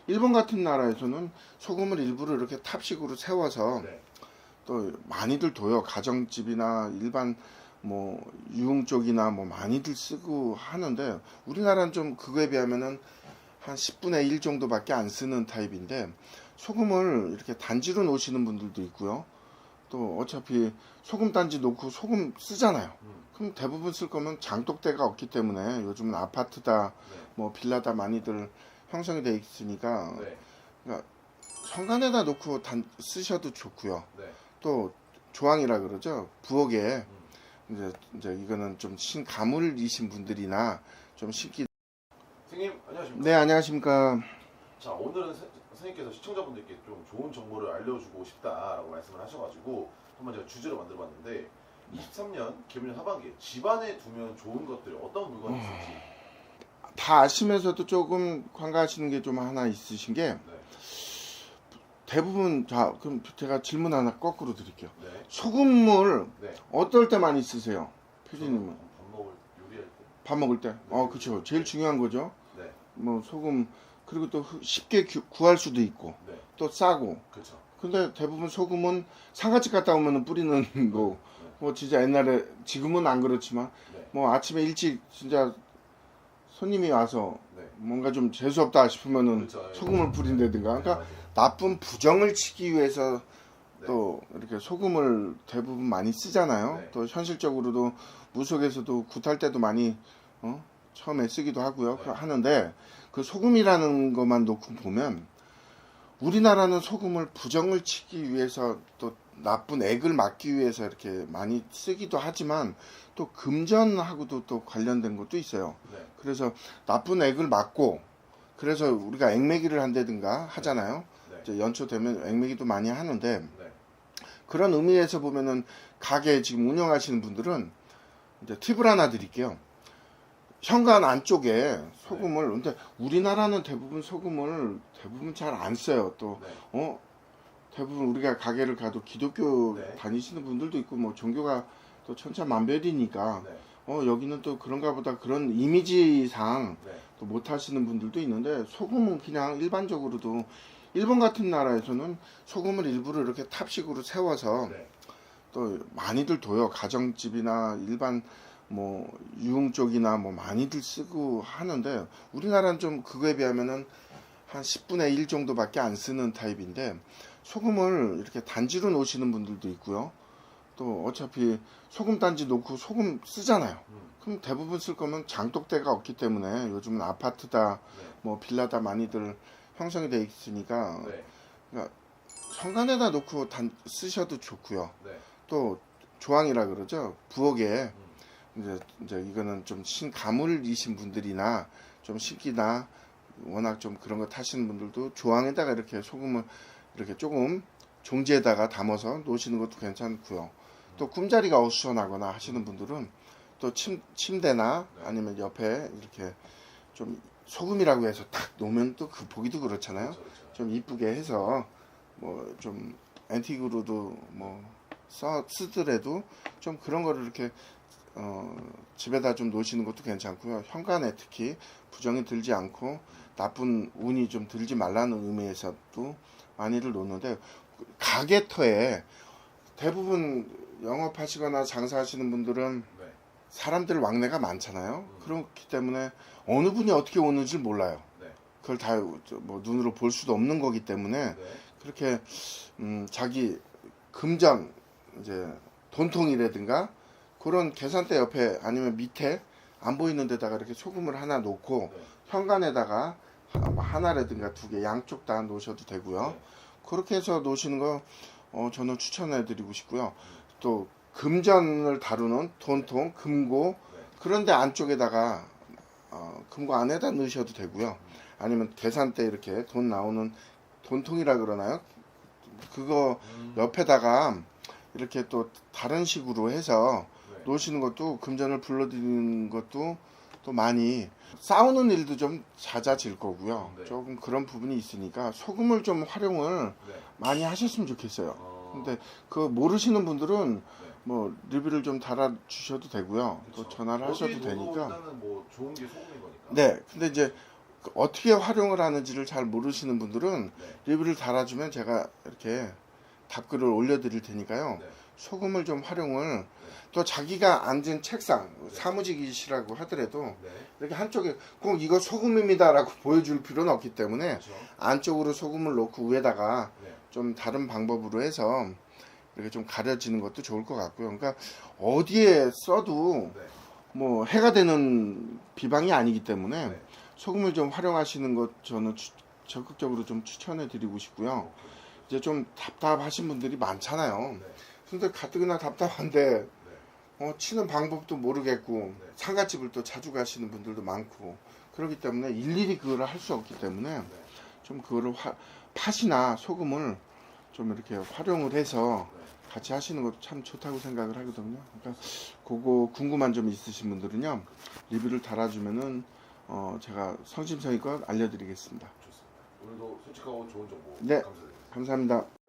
일본 같은 나라에서는 소금을 일부러 이렇게 탑식으로 세워서 네. 또 많이들 둬요. 가정집이나 일반 뭐 유흥 쪽이나 뭐 많이들 쓰고 하는데, 우리나라는 좀 그거에 비하면은 한 10분의 1 정도밖에 안 쓰는 타입인데, 소금을 이렇게 단지로 놓으시는 분들도 있고요. 또 어차피 소금 단지 놓고 소금 쓰잖아요. 그럼 대부분 쓸 거면 장독대가 없기 때문에, 요즘은 아파트다 네. 뭐 빌라다 많이들 형성이 돼 있으니까, 네. 그러니까 현관에다 놓고 쓰셔도 좋고요. 네. 또 조항이라 그러죠. 부엌에 음. 이제 이거는 좀 신가물이신 분들이나 좀 신기. 선생님 안녕하십니까? 네, 안녕하십니까. 자, 오늘은 선생님께서 시청자분들께 좀 좋은 정보를 알려주고 싶다라고 말씀을 하셔가지고 한번 제가 주제로 만들어봤는데, 23년 개묘년 하반기에 집안에 두면 좋은 것들이 어떤 물건이 있을지. 다 아시면서도 조금 관가하시는 게 좀 하나 있으신 게, 네. 대부분, 자, 그럼 제가 질문 하나 거꾸로 드릴게요. 네. 소금물 네. 어떨 때 많이 쓰세요? 표지님은? 밥 먹을 요리할 때. 밥 먹을 때? 그쵸. 제일 중요한 거죠. 네. 뭐 소금, 그리고 또 쉽게 구할 수도 있고, 네. 또 싸고. 그렇죠. 근데 대부분 소금은 상가집 갔다 오면 뿌리는 거, 뭐 진짜 옛날에, 지금은 안 그렇지만, 네. 뭐 아침에 일찍 진짜 손님이 와서 네. 뭔가 좀 재수없다 싶으면은 그렇죠. 소금을 뿌린다든가. 네, 그러니까 맞아요. 나쁜 부정을 치기 위해서 네. 또 이렇게 소금을 대부분 많이 쓰잖아요. 네. 또 현실적으로도 무속에서도 굿할 때도 많이 처음에 쓰기도 하고요. 네. 하는데, 그 소금이라는 것만 놓고 보면, 우리나라는 소금을 부정을 치기 위해서, 또 나쁜 액을 막기 위해서 이렇게 많이 쓰기도 하지만, 또 금전하고도 또 관련된 것도 있어요. 네. 그래서 나쁜 액을 막고, 그래서 우리가 액매기를 한다든가 하잖아요. 네. 이제 연초 되면 액매기도 많이 하는데, 네. 그런 의미에서 보면은 가게 지금 운영하시는 분들은 이제 팁을 하나 드릴게요. 현관 안쪽에 소금을, 근데 우리나라는 대부분 소금을 대부분 잘 안 써요. 또 네. 대부분 우리가 가게를 가도 기독교 네. 다니시는 분들도 있고, 뭐 종교가 또 천차만별이니까 네. 여기는 또 그런가 보다, 그런 이미지상 네. 또 못 하시는 분들도 있는데, 소금은 그냥 일반적으로도 일본 같은 나라에서는 소금을 일부러 이렇게 탑식으로 세워서 네. 또 많이들 둬요. 가정집이나 일반 뭐 유흥 쪽이나 뭐 많이들 쓰고 하는데, 우리나라는 좀 그거에 비하면은 한 10분의 1 정도밖에 안 쓰는 타입인데, 소금을 이렇게 단지로 놓으시는 분들도 있고요. 또 어차피 소금 단지 놓고 소금 쓰잖아요. 그럼 대부분 쓸 거면 장독대가 없기 때문에, 요즘은 아파트다 네. 뭐 빌라다 많이들 형성이 돼 있으니까, 네. 그러니까 현관에다 놓고 쓰셔도 좋고요. 네. 또 조항이라 그러죠. 부엌에 이제 이거는 좀 신가물이신 분들이나 좀 신기나 워낙 좀 그런 거 타시는 분들도 조항에다가 이렇게 소금을 이렇게 조금 종지에다가 담아서 놓으시는 것도 괜찮고요. 또 꿈자리가 어수선하거나 하시는 분들은 또 침대나 아니면 옆에 이렇게 좀 소금이라고 해서 탁 놓으면 또 그 보기도 그렇잖아요. 그렇죠. 그렇죠. 좀 이쁘게 해서 뭐 좀 앤틱으로도 뭐 쓰더라도 좀 그런 거를 이렇게 집에다 좀 놓으시는 것도 괜찮고요. 현관에 특히 부정이 들지 않고 나쁜 운이 좀 들지 말라는 의미에서도 많이들 놓는데, 가게터에 대부분 영업하시거나 장사하시는 분들은 네. 사람들 왕래가 많잖아요. 그렇기 때문에 어느 분이 어떻게 오는지 몰라요. 네. 그걸 다 뭐 눈으로 볼 수도 없는 거기 때문에, 네. 그렇게 자기 금전, 이제 돈통이라든가 그런 계산대 옆에 아니면 밑에 안 보이는 데다가 이렇게 소금을 하나 놓고, 네. 현관에다가 하나라든가 두 개 양쪽 다 놓으셔도 되고요. 네. 그렇게 해서 놓으시는 거 저는 추천해 드리고 싶고요. 또 금전을 다루는 돈통, 금고, 네. 그런데 안쪽에다가 금고 안에다 넣으셔도 되고요. 아니면 계산대 이렇게 돈 나오는 돈통이라 그러나요? 그거 옆에다가 이렇게 또 다른 식으로 해서 네. 놓으시는 것도, 금전을 불러들이는 것도 또 많이, 싸우는 일도 좀 잦아질 거고요. 네. 조금 그런 부분이 있으니까 소금을 좀 활용을 네. 많이 하셨으면 좋겠어요. 어. 근데 그 모르시는 분들은 네. 뭐 리뷰를 좀 달아 주셔도 되고요. 그쵸. 또 전화를 하셔도 여기 되니까. 일단은 뭐 좋은 게 소금인 거니까. 네. 근데 이제 어떻게 활용을 하는지를 잘 모르시는 분들은 네. 리뷰를 달아주면 제가 이렇게 답글을 올려드릴 테니까요. 네. 소금을 좀 활용을 또 자기가 앉은 책상 네. 사무직이시라고 하더라도 네. 이렇게 한쪽에 꼭 이거 소금입니다라고 보여줄 필요는 없기 때문에 그렇죠. 안쪽으로 소금을 놓고 위에다가 네. 좀 다른 방법으로 해서 이렇게 좀 가려지는 것도 좋을 것 같고요. 그러니까 어디에 써도 네. 뭐 해가 되는 비방이 아니기 때문에 네. 소금을 좀 활용하시는 것 저는 적극적으로 좀 추천해 드리고 싶고요. 이제 좀 답답하신 분들이 많잖아요. 네. 근데 가뜩이나 답답한데 네. 치는 방법도 모르겠고 네. 상가집을 또 자주 가시는 분들도 많고 그렇기 때문에 일일이 그거를 할 수 없기 때문에 네. 좀 그거를 팥이나 소금을 좀 이렇게 활용을 해서 네. 같이 하시는 것도 참 좋다고 생각을 하거든요. 그러니까 그거 궁금한 점 있으신 분들은요 리뷰를 달아주면은 제가 성심성의껏 알려드리겠습니다. 좋습니다. 오늘도 솔직하고 좋은 정보 네. 감사드립니다. 감사합니다.